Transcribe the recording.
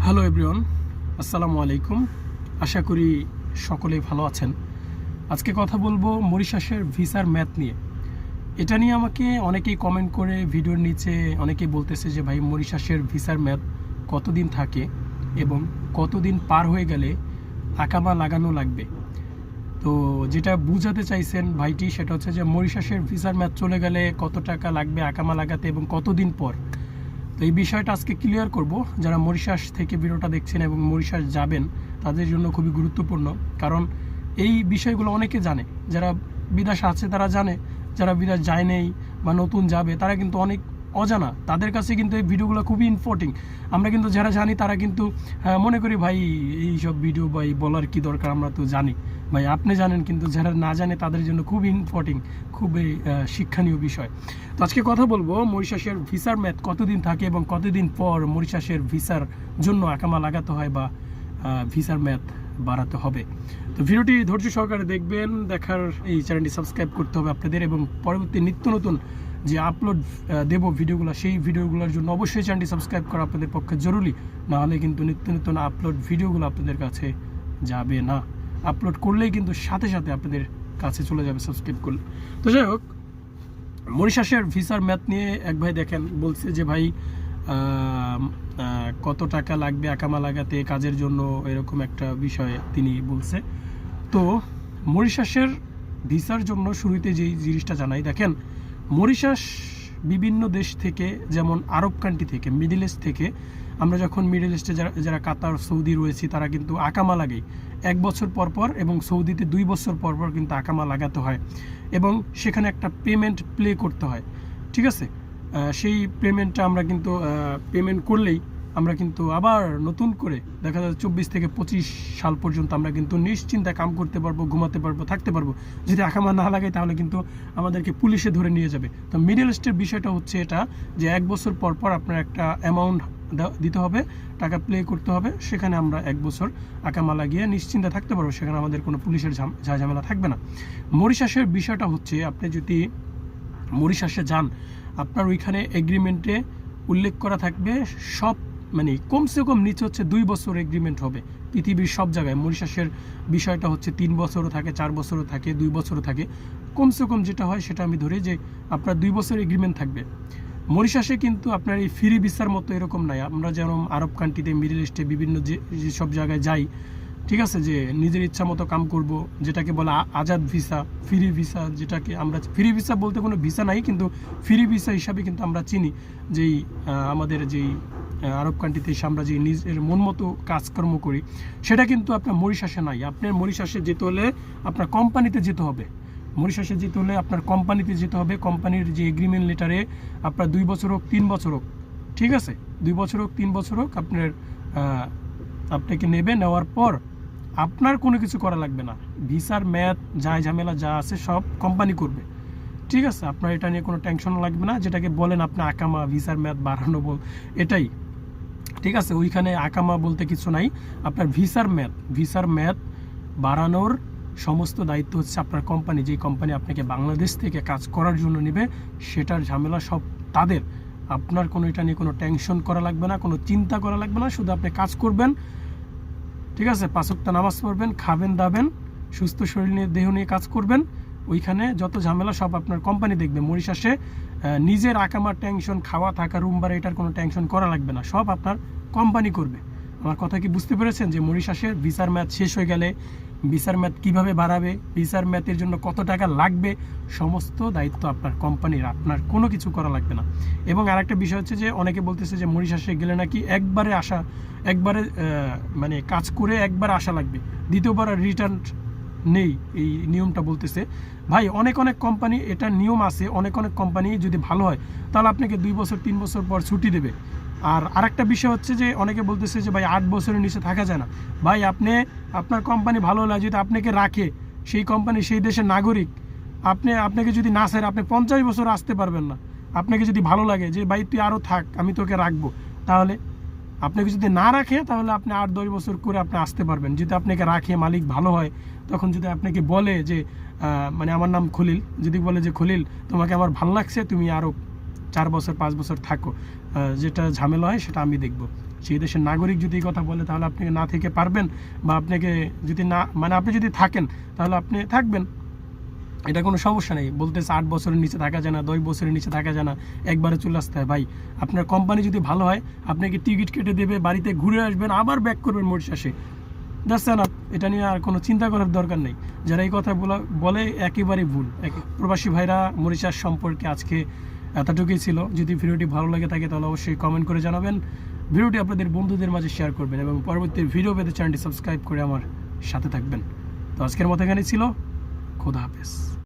Hello everyone, আসসালামু আলাইকুম। আশা করি সকলেই ভালো আছেন। আজকে কথা বলবো মরিশাসের ভিসার ম্যাথ নিয়ে। এটা নিয়ে আমাকে অনেকেই কমেন্ট করে ভিডিওর নিচে অনেকেই বলতেছে যে ভাই মরিশাসের ভিসার ম্যাথ কতদিন থাকে এবং কতদিন পার হয়ে গেলে আকামা লাগানো লাগবে। তো যেটা বুঝাতে চাইছেন ভাইটি সেটা হচ্ছে যে মরিশাসের ভিসার ম্যাথ চলে গেলে কত টাকা লাগবে আকামা লাগাতে এবং কতদিন পর। তো এই বিষয়টা আজকে ক্লিয়ার করব। যারা মরিশাস থেকে ভিডিওটা দেখছেন এবং মরিশাস যাবেন তাদের জন্য খুবই গুরুত্বপূর্ণ, কারণ এই বিষয়গুলো অনেকে জানে। যারা বিদেশে আছে তারা জানে, যারা বিদেশ যায় নেই বা নতুন যাবে তারা কিন্তু অনেক অজানা। তাদের কাছে কিন্তু এই ভিডিওগুলো খুবই ইম্পর্টেন্ট। আমরা কিন্তু যারা জানি তারা কিন্তু মনে করি ভাই এইসব ভিডিও বা এই বলার কি দরকার, আমরা তো জানি। ভাই আপনি জানেন, কিন্তু যারা না জানে তাদের জন্য খুব ইম্পর্টেন্ট, খুবই শিক্ষণীয় বিষয়। তো আজকে কথা বলবো মরিশাসের ভিসার ম্যাথ কতদিন থাকে এবং কতদিন পর মরিশাসের ভিসার জন্য আকামা লাগাতে হয় বা ভিসার ম্যাথ বাড়াতে হবে। তো ভিডিওটি ধৈর্য সহকারে দেখবেন। দেখার এই চ্যানেলটি সাবস্ক্রাইব করতে হবে আপনাদের, এবং পরবর্তী নিত্য নতুন যে আপলোড দেব ভিডিওগুলো, সেই ভিডিওগুলোর জন্য অবশ্যই চ্যানেলটি সাবস্ক্রাইব করা আপনাদের পক্ষে জরুরি। নাহলে কিন্তু নিত্য নতুন আপলোড ভিডিওগুলো আপনাদের কাছে যাবে না। আপলোড করলেই কিন্তু সাথে সাথে আপনাদের কাছে চলে যাবে সাবস্ক্রাইব করলে। তো যাই হোক, মরিশাসের ভিসার ম্যাথ নিয়ে এক ভাই দেখেন বলছে যে ভাই কত টাকা লাগবে আকামা লাগাতে কাজের জন্য, এরকম একটা বিষয় তিনি বলছে। তো মরিশাসের ভিসার জন্য শুরুতে যেই জিনিসটা জানাই, দেখেন মরিশাস বিভিন্ন দেশ থেকে, যেমন আরব কান্ট্রি থেকে, মিডল ইস্ট থেকে। আমরা যখন মিডল ইস্টে যারা কাতার সৌদি রয়েছি তারা কিন্তু আকামা লাগাই 1 বছর পর পর, এবং সৌদিতে 2 বছর পর পর কিন্তু আকামা লাগাতে হয় এবং সেখানে একটা পেমেন্ট প্লে করতে হয়। ঠিক আছে, সেই পেমেন্টটা আমরা কিন্তু পেমেন্ট করলেই আমরা কিন্তু আবার নতুন করে দেখা যায় 24 থেকে 25 সাল পর্যন্ত আমরা কিন্তু নিশ্চিন্তায় কাম করতে পারবো, ঘুমাতে পারবো, থাকতে পারবো। যদি আকামা না লাগাই তাহলে কিন্তু আমাদেরকে পুলিশে ধরে নিয়ে যাবে। তো মিডল ইস্টের বিষয়টা হচ্ছে এটা, যে 1 বছর পর পর আপনার একটা অ্যামাউন্ট দিতে হবে, টাকা প্লে করতে হবে, সেখানে আমরা 1 বছর আকামা লাগিয়ে নিশ্চিন্তে থাকতে পারবো, সেখানে আমাদের কোনো পুলিশের ঝামেলা থাকবে না। মরিশাসের বিষয়টা হচ্ছে, আপনি যদি মরিশাসে যান আপনার ওইখানে এগ্রিমেন্টে উল্লেখ করা থাকবে সব, মানে কমসে কম নিচে হচ্ছে 2 বছর এগ্রিমেন্ট হবে পৃথিবীর সব জায়গায়। মরিশাসের বিষয়টা হচ্ছে 3 বছরও থাকে, 4 বছরও থাকে, 2 বছরও থাকে। কমসে কম যেটা হয় সেটা আমি ধরি যে আপনার 2 বছর এগ্রিমেন্ট থাকবে। মরিশাসে কিন্তু আপনার এই ফ্রি ভিসার মতো এরকম নাই। আমরা যেমন আরব কান্ট্রিতে, মিডল ইস্টে বিভিন্ন যে সব জায়গায় যাই, ঠিক আছে, যে নিজের ইচ্ছা মতো কাম করব, যেটাকে বলে আজাদ ভিসা, ফ্রি ভিসা। যেটাকে আমরা ফ্রি ভিসা বলতে কোনো ভিসা নাই, কিন্তু ফ্রি ভিসা হিসাবে কিন্তু আমরা চিনি যেই আমাদের যেই আরব কান্ট্রিতে এসে আমরা যে নিজের মন মতো কাজকর্ম করি, সেটা কিন্তু আপনার মরিশাসে নাই। আপনার মরিশাসে যেতে হলে আপনার কোম্পানিতে যেতে হবে। মরিশাসে যেতে হলে আপনার কোম্পানিতে যেতে হবে। কোম্পানির যে এগ্রিমেন্ট লেটারে আপনার 2 বছর হোক 3 বছর হোক, ঠিক আছে, 2 বছর হোক 3 বছর হোক, আপনাকে নেওয়ার পর আপনার কোনো কিছু করা লাগবে না। ভিসার ম্যাথ যা ঝামেলা যা আছে সব কোম্পানি করবে। ঠিক আছে, আপনার এটা নিয়ে কোনো টেনশন লাগবে না। যেটাকে বলেন আপনি আকামা, ভিসার ম্যাথ বাড়ানো এটাই ঠিক আছে। ওইখানে আকামা বলতে কিছু নাই। আপনার ভিসার ম্যাথ বাড়ানোর সমস্ত দায়িত্ব হচ্ছে আপনার কোম্পানি। যেই কোম্পানি আপনাকে বাংলাদেশ থেকে কাজ করার জন্য নেবে, সেটার ঝামেলা সব তাদের। আপনার কোনো এটা নিয়ে কোনো টেনশন করা লাগবে না, কোনো চিন্তা করা লাগবে না। শুধু আপনি কাজ করবেন, ঠিক আছে, 5 ওয়াক্ত নামাজ পড়বেন, খাবেন দাবেন, সুস্থ শরীর নিয়ে দেহ নিয়ে কাজ করবেন। ওইখানে যত ঝামেলা সব আপনার কোম্পানি দেখবে। মরিশাসে নিজের আকামার টেনশন, খাওয়া থাকা, রুম ভাড়া, এটার কোনো টেনশন করা লাগবে না, সব আপনার কোম্পানি করবে। আমার কথা কি বুঝতে পেরেছেন? যে মরিশাসের ভিসার ম্যাথ শেষ হয়ে গেলে ভিসার ম্যাথ কীভাবে বাড়াবে, ভিসার ম্যাথের জন্য কত টাকা লাগবে, সমস্ত দায়িত্ব আপনার কোম্পানির, আপনার কোনো কিছু করা লাগবে না। এবং আরেকটা বিষয় হচ্ছে যে অনেকে বলতেছে যে মরিশাসে গেলে নাকি একবারে মানে কাজ করে একবার আসা লাগবে, দ্বিতীয়বার রিটার্ন নেই, এই নিয়মটা বলতেছে। ভাই অনেক কোম্পানি এটা নিয়ম আছে। অনেক কোম্পানি যদি ভালো হয় তাহলে আপনাকে 2 বছর 3 বছর পর ছুটি দেবে। আর আরেকটা বিষয় হচ্ছে যে অনেকে বলতেছে যে ভাই 8 বছরের নিচে থাকা যায় না। ভাই আপনার কোম্পানি ভালো হলে যদি আপনাকে রাখে, সেই কোম্পানি সেই দেশের নাগরিক, আপনাকে যদি না ছাড়ে আপনি 50 বছর আসতে পারবেন না। আপনাকে যদি ভালো লাগে যে ভাই তুই আরও থাক, আমি তোকে রাখবো, তাহলে আপনাকে যদি না রাখে তাহলে আপনি 8-10 বছর করে আপনি আসতে পারবেন। যদি আপনাকে রাখে, মালিক ভালো হয়, তখন যদি আপনাকে বলে যে মানে আমার নাম খলিল, যদি বলে যে খলিল তোমাকে আমার ভালো লাগছে, তুমি আরও 4 বছর 5 বছর থাকো, যেটা ঝামেলা হয় সেটা আমি দেখব। সেই দেশের নাগরিক যদি এই কথা বলে তাহলে আপনি না থেকে পারবেন, বা আপনাকে যদি না মানে আপনি যদি থাকেন তাহলে আপনি থাকবেন, এটা কোনো সমস্যা নেই। বলতেছে 8 বছরের নিচে থাকা যায় না, 10 বছরের নিচে থাকা যায় না, একবারে চলে আসতে হয়। ভাই আপনার কোম্পানি যদি ভালো হয় আপনাকে টিকিট কেটে দেবে, বাড়িতে ঘুরে আসবেন, আবার ব্যাক করবেন মরিশাসে। That's enough. এটা নিয়ে আর কোনো চিন্তা করার দরকার নেই। যারা এই কথা বলে একেবারেই ভুল। প্রবাসী ভাইরা মরিশাস সম্পর্কে আজকে এতটুকুই ছিল। যদি ভিডিওটি ভালো লাগে থাকে তাহলে অবশ্যই কমেন্ট করে জানাবেন, ভিডিওটি আপনাদের বন্ধুদের মাঝে শেয়ার করবেন এবং পরবর্তী ভিডিও পেতে চ্যানেলটি সাবস্ক্রাইব করে আমার সাথে থাকবেন। তো আজকের মতো এখানেই ছিল। খোদা হাফেজ।